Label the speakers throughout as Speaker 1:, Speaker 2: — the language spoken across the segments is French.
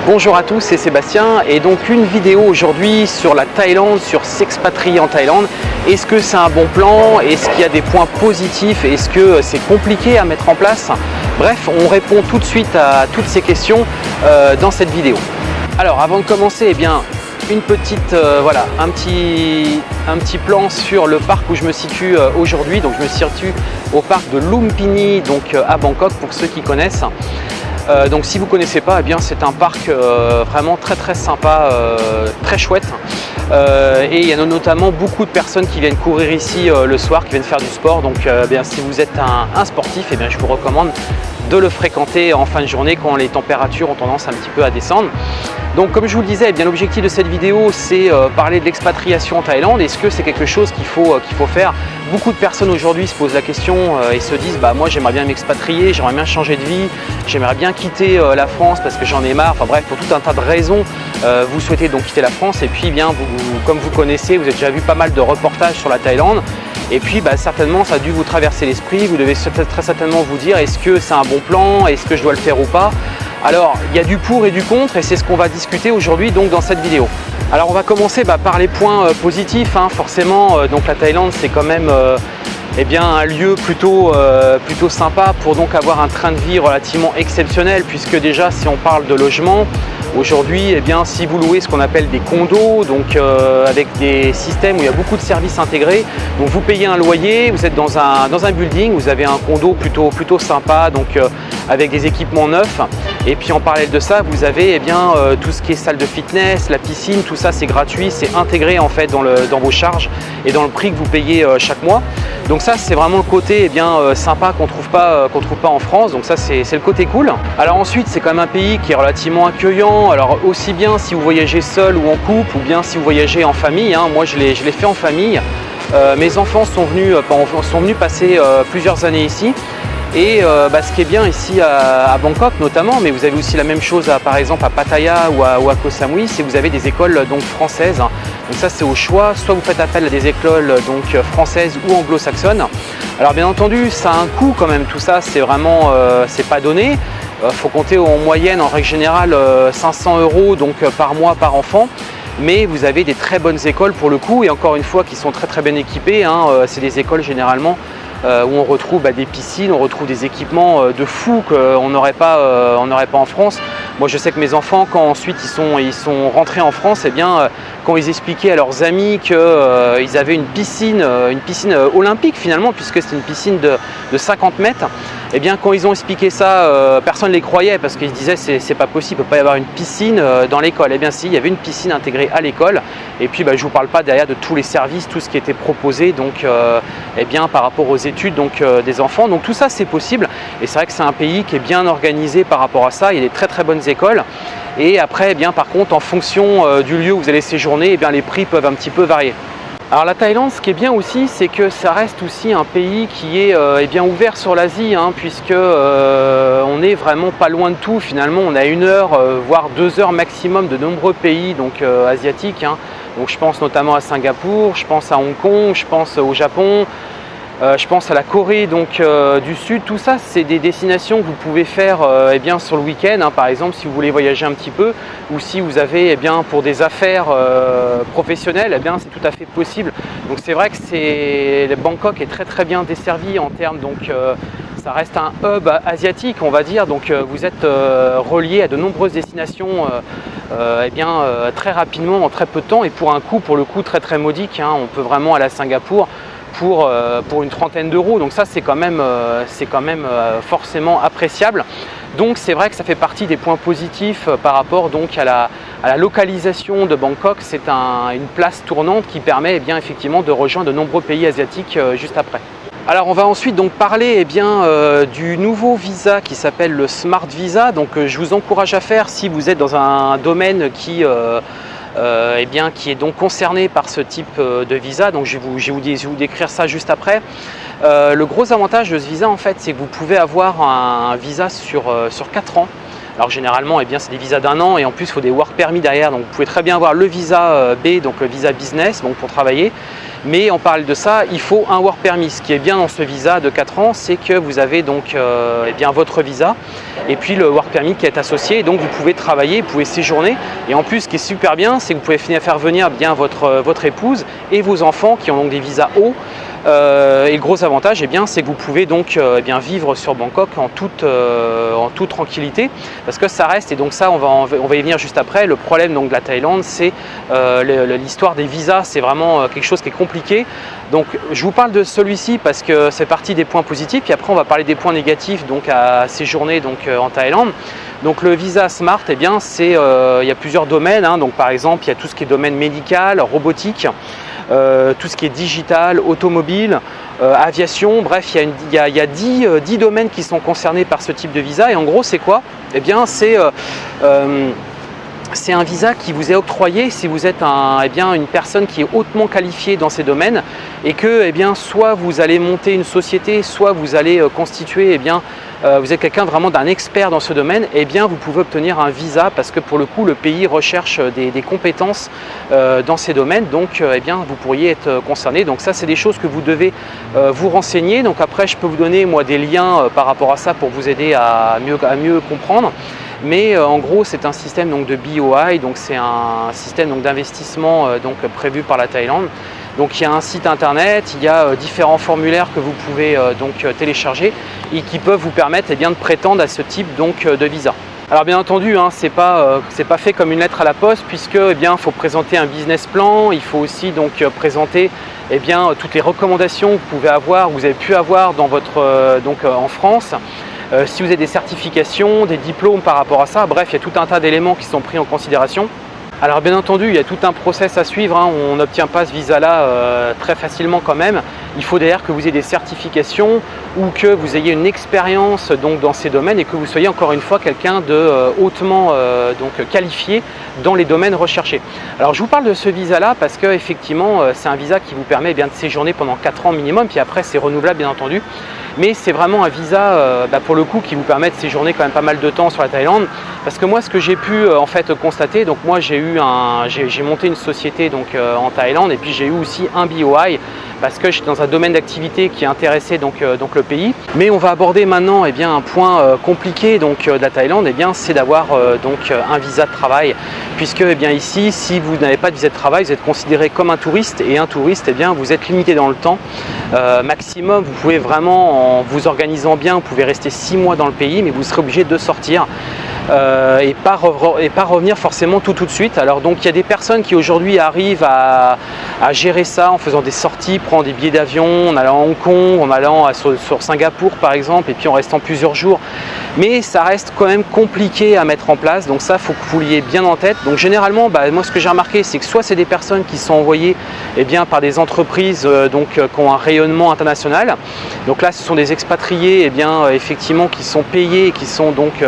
Speaker 1: Bonjour à tous, c'est Sébastien et donc une vidéo aujourd'hui sur la Thaïlande, sur s'expatrier en Thaïlande. Est-ce que c'est un bon plan? Est-ce qu'il y a des points positifs? Est-ce que c'est compliqué à mettre en place? Bref, on répond tout de suite à toutes ces questions dans cette vidéo. Alors avant de commencer, eh bien, une petite, voilà, un petit plan sur le parc où je me situe aujourd'hui. Donc je me situe au parc de Lumpini, donc à Bangkok pour ceux qui connaissent. Donc si vous ne connaissez pas, eh bien c'est un parc vraiment très sympa, très chouette. Et il y a notamment beaucoup de personnes qui viennent courir ici le soir, qui viennent faire du sport. Donc bien, si vous êtes un sportif, eh bien, je vous recommande de le fréquenter en fin de journée quand les températures ont tendance un petit peu à descendre. Donc comme je vous le disais, eh bien l'objectif de cette vidéo c'est parler de l'expatriation en Thaïlande. Est-ce que c'est quelque chose qu'il faut faire? Beaucoup de personnes aujourd'hui se posent la question et se disent bah moi j'aimerais bien m'expatrier, j'aimerais bien changer de vie, j'aimerais bien quitter la France parce que j'en ai marre. Enfin bref, pour tout un tas de raisons, vous souhaitez donc quitter la France et puis bien comme vous connaissez, vous avez déjà vu pas mal de reportages sur la Thaïlande. Et puis bah, certainement ça a dû vous traverser l'esprit, vous devez très certainement vous dire est-ce que c'est un bon plan, est-ce que je dois le faire ou pas? Alors il y a du pour et du contre et c'est ce qu'on va discuter aujourd'hui donc dans cette vidéo. Alors on va commencer par les points positifs, hein. Forcément donc la Thaïlande c'est quand même eh bien, un lieu plutôt sympa pour donc avoir un train de vie relativement exceptionnel, puisque déjà si on parle de logement, aujourd'hui, eh bien, si vous louez ce qu'on appelle des condos, donc avec des systèmes où il y a beaucoup de services intégrés, donc vous payez un loyer, vous êtes dans un building, vous avez un condo plutôt sympa, donc avec des équipements neufs. Et puis en parallèle de ça, vous avez eh bien, tout ce qui est salle de fitness, la piscine, tout ça c'est gratuit, c'est intégré en fait dans vos charges et dans le prix que vous payez chaque mois. Donc ça c'est vraiment le côté eh bien, sympa qu'on trouve pas en France, donc ça c'est le côté cool. Alors ensuite c'est quand même un pays qui est relativement accueillant, alors aussi bien si vous voyagez seul ou en couple ou bien si vous voyagez en famille, hein. Moi je l'ai fait en famille, mes enfants sont venus passer plusieurs années ici. Et ce qui est bien ici à Bangkok notamment, mais vous avez aussi la même chose par exemple à Pattaya ou à Koh Samui, c'est que vous avez des écoles donc françaises. Donc ça c'est au choix, soit vous faites appel à des écoles donc françaises ou anglo-saxonnes. Alors bien entendu ça a un coût quand même, tout ça c'est vraiment c'est pas donné. Faut compter en moyenne en règle générale 500 € donc par mois par enfant. Mais vous avez des très bonnes écoles pour le coup et encore une fois qui sont très bien équipées, hein. C'est des écoles généralement où on retrouve des piscines, on retrouve des équipements de fou qu'on n'aurait pas en France. Moi je sais que mes enfants quand ensuite ils sont rentrés en France, eh bien, quand ils expliquaient à leurs amis qu'ils avaient une piscine olympique finalement, puisque c'est une piscine de 50 mètres, eh bien quand ils ont expliqué ça, personne ne les croyait parce qu'ils se disaient c'est pas possible, il ne peut pas y avoir une piscine dans l'école. Eh bien si, il y avait une piscine intégrée à l'école et puis je ne vous parle pas derrière de tous les services, tout ce qui était proposé donc, eh bien, par rapport aux études donc, des enfants. Donc tout ça c'est possible et c'est vrai que c'est un pays qui est bien organisé par rapport à ça, il y a des très bonnes écoles. Et après, eh bien, par contre, en fonction du lieu où vous allez séjourner, eh bien, les prix peuvent un petit peu varier. Alors la Thaïlande, ce qui est bien aussi, c'est que ça reste aussi un pays qui est eh bien, ouvert sur l'Asie, hein, puisque on est vraiment pas loin de tout. Finalement, on a 1 heure, voire 2 heures maximum de nombreux pays donc, asiatiques. Hein. Donc je pense notamment à Singapour, je pense à Hong Kong, je pense au Japon. Je pense à la Corée donc, du Sud, tout ça c'est des destinations que vous pouvez faire eh bien, sur le week-end, hein, par exemple si vous voulez voyager un petit peu ou si vous avez eh bien, pour des affaires professionnelles, eh bien, c'est tout à fait possible. Donc c'est vrai que Bangkok est très bien desservi en termes, donc ça reste un hub asiatique on va dire, donc vous êtes relié à de nombreuses destinations eh bien, très rapidement en très peu de temps et pour un coût pour le coup très modique, hein. On peut vraiment aller à Singapour pour une trentaine d'euros, donc ça c'est quand même forcément appréciable. Donc c'est vrai que ça fait partie des points positifs par rapport donc à la localisation de Bangkok. C'est une place tournante qui permet eh bien, effectivement de rejoindre de nombreux pays asiatiques juste après. Alors on va ensuite donc parler eh bien, du nouveau visa qui s'appelle le Smart Visa. Donc je vous encourage à faire si vous êtes dans un domaine qui eh bien, qui est donc concerné par ce type de visa. Donc je vais vous décrire ça juste après. Le gros avantage de ce visa en fait, c'est que vous pouvez avoir un visa sur 4 ans. Alors généralement, eh bien, c'est des visas d'1 an et en plus, il faut des work permits derrière. Donc vous pouvez très bien avoir le visa B, donc le visa business, donc pour travailler. Mais en parallèle de ça, il faut un work permit. Ce qui est bien dans ce visa de 4 ans, c'est que vous avez donc eh bien, votre visa et puis le work permit qui est associé. Donc vous pouvez travailler, vous pouvez séjourner. Et en plus, ce qui est super bien, c'est que vous pouvez faire venir bien votre épouse et vos enfants qui ont donc des visas O. Et le gros avantage, eh bien, c'est que vous pouvez donc eh bien, vivre sur Bangkok en toute tranquillité, parce que ça reste, et donc ça on va y venir juste après, le problème donc, de la Thaïlande, c'est l'histoire des visas, c'est vraiment quelque chose qui est compliqué. Donc je vous parle de celui-ci parce que c'est partie des points positifs, puis après on va parler des points négatifs donc, à séjourner donc, en Thaïlande. Donc le visa Smart, eh bien, il y a plusieurs domaines, hein. Donc, par exemple, il y a tout ce qui est domaine médical, robotique, tout ce qui est digital, automobile, aviation, bref, il y a 10 domaines qui sont concernés par ce type de visa. Et en gros, c'est quoi? Eh bien, c'est un visa qui vous est octroyé si vous êtes eh bien, une personne qui est hautement qualifiée dans ces domaines et que eh bien, soit vous allez monter une société, soit vous allez constituer, eh bien, vous êtes quelqu'un vraiment d'un expert dans ce domaine, eh bien, vous pouvez obtenir un visa parce que pour le coup le pays recherche des compétences dans ces domaines, donc eh bien, vous pourriez être concerné. Donc ça, c'est des choses que vous devez vous renseigner. Donc après, je peux vous donner moi des liens par rapport à ça pour vous aider à mieux comprendre. Mais en gros, c'est un système donc, de BOI, donc c'est un système d'investissement donc, prévu par la Thaïlande. Donc il y a un site internet, il y a différents formulaires que vous pouvez donc, télécharger et qui peuvent vous permettre eh bien, de prétendre à ce type donc, de visa. Alors bien entendu, hein, c'est pas fait comme une lettre à la poste, puisque eh bien, faut présenter un business plan, il faut aussi donc, présenter eh bien, toutes les recommandations que vous pouvez avoir, vous avez pu avoir dans en France. Si vous avez des certifications, des diplômes par rapport à ça, bref, il y a tout un tas d'éléments qui sont pris en considération. Alors bien entendu, il y a tout un process à suivre, hein. On n'obtient pas ce visa-là très facilement quand même. Il faut d'ailleurs que vous ayez des certifications ou que vous ayez une expérience donc, dans ces domaines et que vous soyez encore une fois quelqu'un de hautement donc, qualifié dans les domaines recherchés. Alors je vous parle de ce visa-là parce que effectivement c'est un visa qui vous permet eh bien, de séjourner pendant 4 ans minimum, puis après c'est renouvelable bien entendu. Mais c'est vraiment un visa pour le coup qui vous permet de séjourner quand même pas mal de temps sur la Thaïlande. Parce que moi, ce que j'ai pu en fait constater, donc moi j'ai monté une société donc, en Thaïlande et puis j'ai eu aussi un BOI parce que je suis dans un domaine d'activité qui intéressait donc le pays. Mais on va aborder maintenant eh bien, un point compliqué donc, de la Thaïlande, eh bien, c'est d'avoir donc un visa de travail. Puisque eh bien, ici, si vous n'avez pas de visa de travail, vous êtes considéré comme un touriste et un touriste, eh bien, vous êtes limité dans le temps. Maximum, vous pouvez vraiment, en vous organisant bien, vous pouvez rester 6 mois dans le pays, mais vous serez obligé de sortir. Et pas revenir forcément tout de suite. Alors donc il y a des personnes qui aujourd'hui arrivent à gérer ça en faisant des sorties, prendre des billets d'avion, en allant à Hong Kong, en allant sur Singapour par exemple, et puis en restant plusieurs jours. Mais ça reste quand même compliqué à mettre en place, donc ça, il faut que vous l'ayez bien en tête. Donc généralement, moi ce que j'ai remarqué, c'est que soit c'est des personnes qui sont envoyées eh bien, par des entreprises qui ont un rayonnement international. Donc là, ce sont des expatriés eh bien, effectivement, qui sont payés, qui sont donc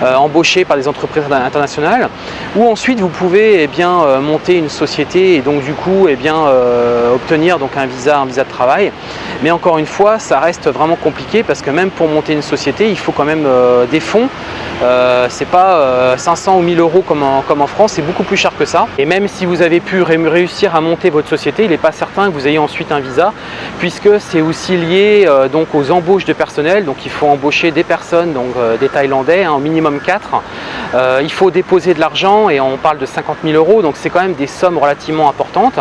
Speaker 1: embauchés par des entreprises internationales. Ou ensuite, vous pouvez eh bien, monter une société et donc du coup eh bien, obtenir donc, un visa de travail. Mais encore une fois, ça reste vraiment compliqué parce que même pour monter une société, il faut quand même des fonds. C'est pas 500 ou 1000 euros comme en France, c'est beaucoup plus cher que ça. Et même si vous avez pu réussir à monter votre société, il n'est pas certain que vous ayez ensuite un visa, puisque c'est aussi lié donc aux embauches de personnel. Donc il faut embaucher des personnes, donc des Thaïlandais, hein, au minimum 4. Il faut déposer de l'argent et on parle de 50 000 euros, donc c'est quand même des sommes relativement importantes.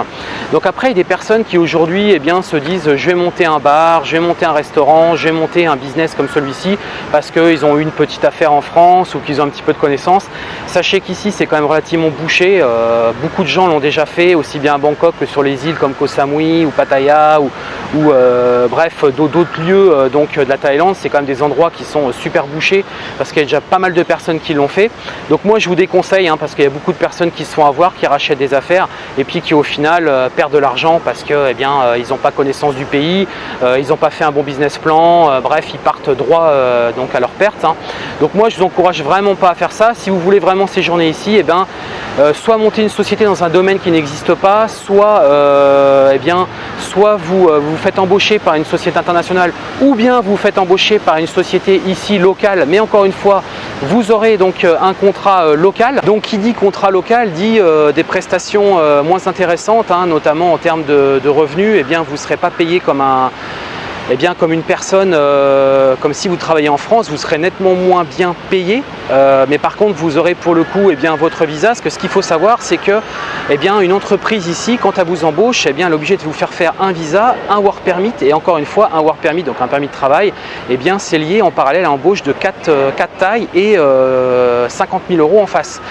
Speaker 1: Donc après, il y a des personnes qui aujourd'hui eh bien, se disent je vais monter un bar, je vais monter un restaurant, je vais monter un business comme celui-ci parce qu'ils ont eu une petite affaire en France ou qu'ils ont un petit peu de connaissances. Sachez qu'ici c'est quand même relativement bouché, beaucoup de gens l'ont déjà fait, aussi bien à Bangkok que sur les îles comme Koh Samui ou Pattaya ou bref d'autres lieux donc, de la Thaïlande. C'est quand même des endroits qui sont super bouchés parce qu'il y a déjà pas mal de personnes qui l'ont fait. Donc moi je vous déconseille parce qu'il y a beaucoup de personnes qui se font avoir, qui rachètent des affaires et puis qui au final perdent de l'argent parce que eh bien, ils n'ont pas connaissance du pays, ils n'ont pas fait un bon business plan, bref ils partent droit donc à leur perte. Donc moi je vous encourage vraiment pas à faire ça. Si vous voulez vraiment séjourner ici, eh bien, soit monter une société dans un domaine qui n'existe pas, soit, eh bien, soit vous faites embaucher par une société internationale ou bien vous faites embaucher par une société ici locale, mais encore une fois, vous aurez donc un contrat local. Donc qui dit contrat local dit des prestations moins intéressantes, hein, notamment en termes de revenus. Eh bien, vous ne serez pas payé comme comme une personne, comme si vous travaillez en France, vous serez nettement moins bien payé. Mais par contre, vous aurez pour le coup votre visa. Parce que ce qu'il faut savoir, c'est que une entreprise ici, quand elle vous embauche, elle est obligée de vous faire un visa, un work permit, et encore une fois, un work permit, donc un permis de travail, c'est lié en parallèle à l'embauche de 4 tailles et 50 000 € en face.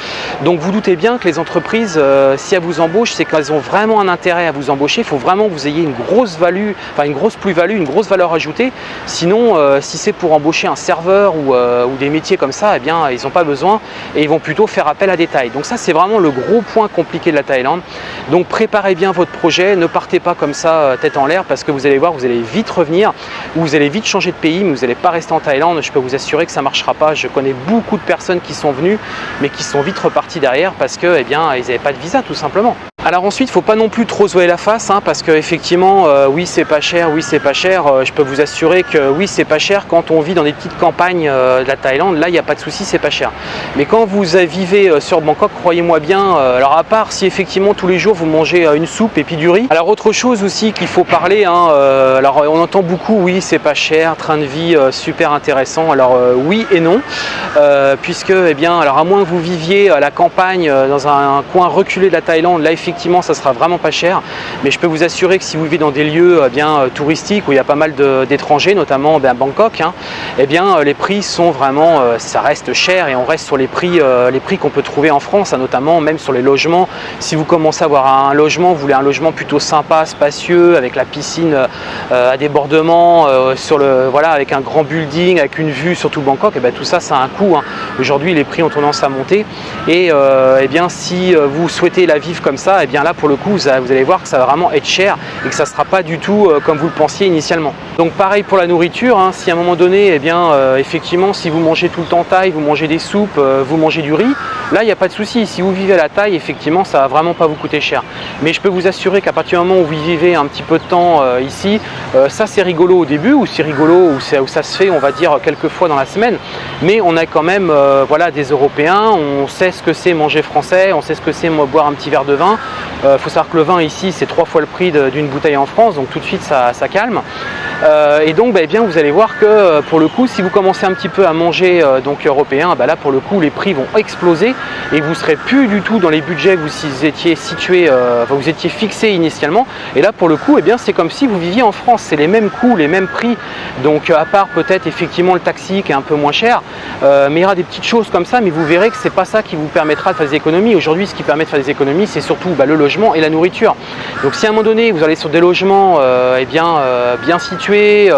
Speaker 1: Donc vous doutez bien que les entreprises, si elles vous embauchent, c'est qu'elles ont vraiment un intérêt à vous embaucher. Il faut vraiment que vous ayez une grosse value, une grosse plus-value, une grosse valeur ajoutée. Sinon, si c'est pour embaucher un serveur ou des métiers comme ça, ils n'ont pas besoin et ils vont plutôt faire appel à des tailles. Donc ça, c'est vraiment le gros point compliqué de la Thaïlande. Donc préparez bien votre projet, ne partez pas comme ça tête en l'air, parce que vous allez voir, vous allez vite revenir ou vous allez vite changer de pays, mais vous n'allez pas rester en Thaïlande. Je peux vous assurer que ça ne marchera pas. Je connais beaucoup de personnes qui sont venues mais qui sont vite reparties derrière parce que ils n'avaient pas de visa tout simplement. Alors ensuite, il ne faut pas non plus trop se voiler la face, hein, parce qu'effectivement, oui c'est pas cher, oui c'est pas cher. Je peux vous assurer que oui c'est pas cher quand on vit dans des petites campagnes de la Thaïlande. Là, il n'y a pas de souci, c'est pas cher. Mais quand vous vivez sur Bangkok, croyez-moi bien, alors à part si effectivement tous les jours vous mangez une soupe et puis du riz. Alors autre chose aussi qu'il faut parler, hein, alors on entend beaucoup, oui c'est pas cher, train de vie super intéressant. Alors oui et non, puisque alors à moins que vous viviez à la campagne dans un coin reculé de la Thaïlande, là effectivement ça sera vraiment pas cher. Mais je peux vous assurer que si vous vivez dans des lieux touristiques où il y a pas mal d'étrangers, notamment Bangkok, hein, les prix sont vraiment, ça reste cher, et on reste sur les prix qu'on peut trouver en France, hein, notamment même sur les logements. Si vous commencez à avoir un logement, vous voulez un logement plutôt sympa, spacieux, avec la piscine à débordement, avec un grand building, avec une vue sur tout Bangkok, tout ça, ça a un coût, hein. Aujourd'hui, les prix ont tendance à monter, et si vous souhaitez la vivre comme ça, là pour le coup vous allez voir que ça va vraiment être cher et que ça ne sera pas du tout comme vous le pensiez initialement. Donc pareil pour la nourriture, hein, si à un moment donné effectivement si vous mangez tout le temps thaï, vous mangez des soupes, vous mangez du riz, là il n'y a pas de souci. Si vous vivez à la Thaï, effectivement ça va vraiment pas vous coûter cher. Mais je peux vous assurer qu'à partir du moment où vous vivez un petit peu de temps ici, ça c'est rigolo au début, ou c'est rigolo où ça se fait on va dire quelques fois dans la semaine, mais on a quand même des Européens, on sait ce que c'est manger français, on sait ce que c'est boire un petit verre de vin. Faut savoir que le vin ici c'est 3 fois le prix d'une bouteille en France, donc tout de suite ça calme. Et donc vous allez voir que pour le coup, si vous commencez un petit peu à manger européen, là pour le coup les prix vont exploser et vous serez plus du tout dans les budgets que vous étiez situé, vous étiez fixé initialement. Et là pour le coup, c'est comme si vous viviez en France, c'est les mêmes coûts, les mêmes prix. Donc à part peut-être effectivement le taxi qui est un peu moins cher, mais il y aura des petites choses comme ça, mais vous verrez que c'est pas ça qui vous permettra de faire des économies. Aujourd'hui, ce qui permet de faire des économies, c'est surtout le logement et la nourriture. Donc si à un moment donné vous allez sur des logements bien situés,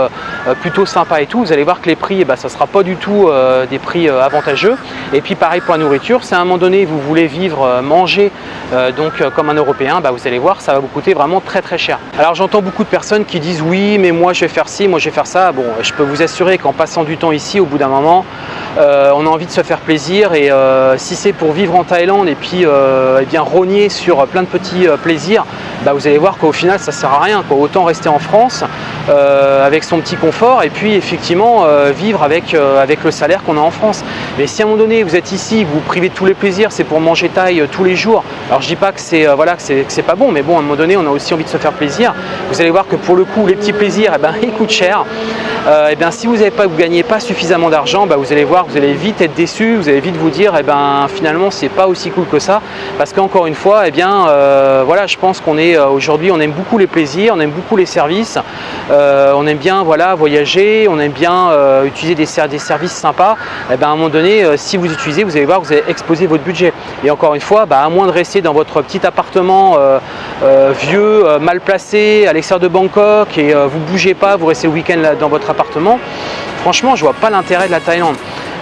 Speaker 1: plutôt sympas et tout, vous allez voir que les prix ça sera pas du tout des prix avantageux. Et puis pareil pour la nourriture, si à un moment donné vous voulez vivre, manger comme un Européen, vous allez voir ça va vous coûter vraiment très très cher. Alors j'entends beaucoup de personnes qui disent oui mais moi je vais faire ci, moi je vais faire ça. Bon, je peux vous assurer qu'en passant du temps ici, au bout d'un moment on a envie de se faire plaisir, et si c'est pour vivre en Thaïlande et puis rogner sur plein de petits plaisirs, vous allez voir qu'au final ça sert à rien, quoi. Autant rester en France avec son petit confort et puis effectivement vivre avec le salaire qu'on a en France. Mais si à un moment donné vous êtes ici, vous vous privez de tous les plaisirs, c'est pour manger thaï tous les jours. Alors je dis pas que c'est que c'est pas bon, mais bon, à un moment donné on a aussi envie de se faire plaisir. Vous allez voir que pour le coup les petits plaisirs ils coûtent cher. Si vous gagnez pas suffisamment d'argent, vous allez voir, vous allez vite être déçu, vous allez vite vous dire finalement c'est pas aussi cool que ça, parce qu'encore une fois je pense qu'on est aujourd'hui, on aime beaucoup les plaisirs, on aime beaucoup les services, on aime bien voyager, on aime bien utiliser des services sympas. À un moment donné, si vous utilisez, vous allez voir, vous allez exploser votre budget. Et encore une fois, à moins de rester dans votre petit appartement vieux, mal placé à l'extérieur de Bangkok, et vous bougez pas, vous restez le week-end dans votre appartement, franchement je vois pas l'intérêt de la Thaïlande.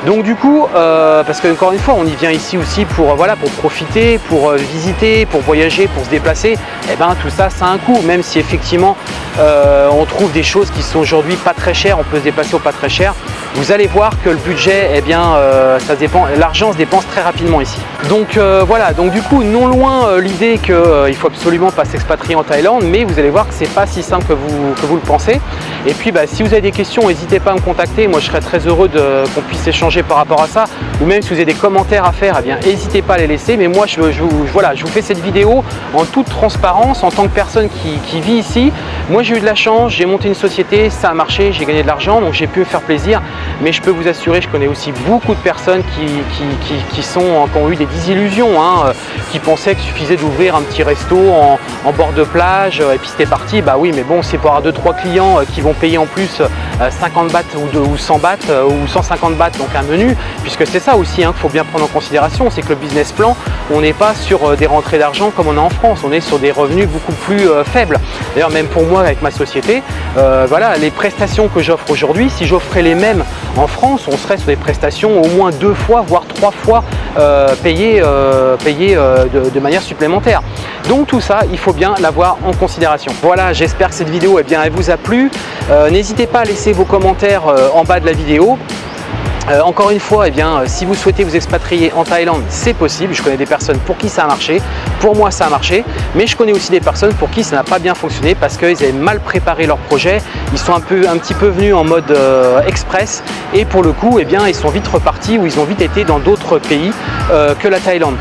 Speaker 1: Donc du coup, parce qu'encore une fois, on y vient ici aussi pour profiter, pour visiter, pour voyager, pour se déplacer, tout ça, ça a un coût. Même si effectivement, on trouve des choses qui sont aujourd'hui pas très chères, on peut se déplacer au pas très cher. vous allez voir que le budget, eh bien, l'argent se dépense très rapidement ici. Donc voilà, donc du coup, non loin l'idée qu'il faut absolument pas s'expatrier en Thaïlande, mais vous allez voir que c'est pas si simple que vous le pensez. Et puis si vous avez des questions, n'hésitez pas à me contacter, moi je serais très heureux qu'on puisse échanger par rapport à ça, ou même si vous avez des commentaires à faire, eh bien n'hésitez pas à les laisser. Mais moi je vous fais cette vidéo en toute transparence, en tant que personne qui vit ici. Moi j'ai eu de la chance, j'ai monté une société, ça a marché, j'ai gagné de l'argent, donc j'ai pu me faire plaisir. Mais je peux vous assurer, je connais aussi beaucoup de personnes qui ont eu des désillusions, hein, qui pensaient qu'il suffisait d'ouvrir un petit resto en bord de plage et puis c'était parti. Bah oui, mais bon, c'est pour avoir 2-3 clients qui vont payer en plus 50 bahts ou 100 bahts ou 150 bahts, donc un menu, puisque c'est ça aussi qu'il faut bien prendre en considération, c'est que le business plan, on n'est pas sur des rentrées d'argent comme on a en France, on est sur des revenus beaucoup plus faibles. D'ailleurs, même pour moi avec ma société, voilà, les prestations que j'offre aujourd'hui, si j'offrais les mêmes en France, on serait sur des prestations au moins 2 fois, voire 3 fois payées de manière supplémentaire. Donc tout ça, il faut bien l'avoir en considération. Voilà, j'espère que cette vidéo elle vous a plu. N'hésitez pas à laisser vos commentaires en bas de la vidéo. Encore une fois, si vous souhaitez vous expatrier en Thaïlande, c'est possible. Je connais des personnes pour qui ça a marché, pour moi ça a marché, mais je connais aussi des personnes pour qui ça n'a pas bien fonctionné parce qu'ils avaient mal préparé leur projet, ils sont un petit peu venus en mode express et pour le coup, ils sont vite repartis ou ils ont vite été dans d'autres pays que la Thaïlande.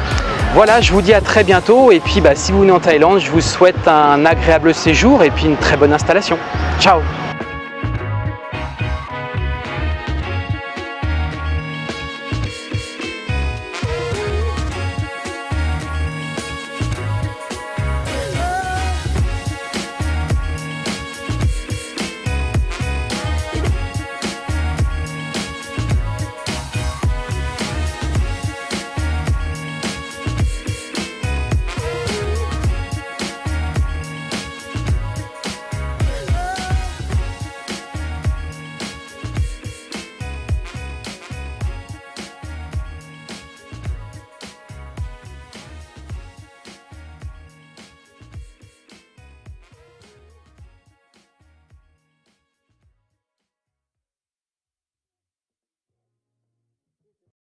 Speaker 1: Voilà, je vous dis à très bientôt et puis si vous venez en Thaïlande, je vous souhaite un agréable séjour et puis une très bonne installation. Ciao!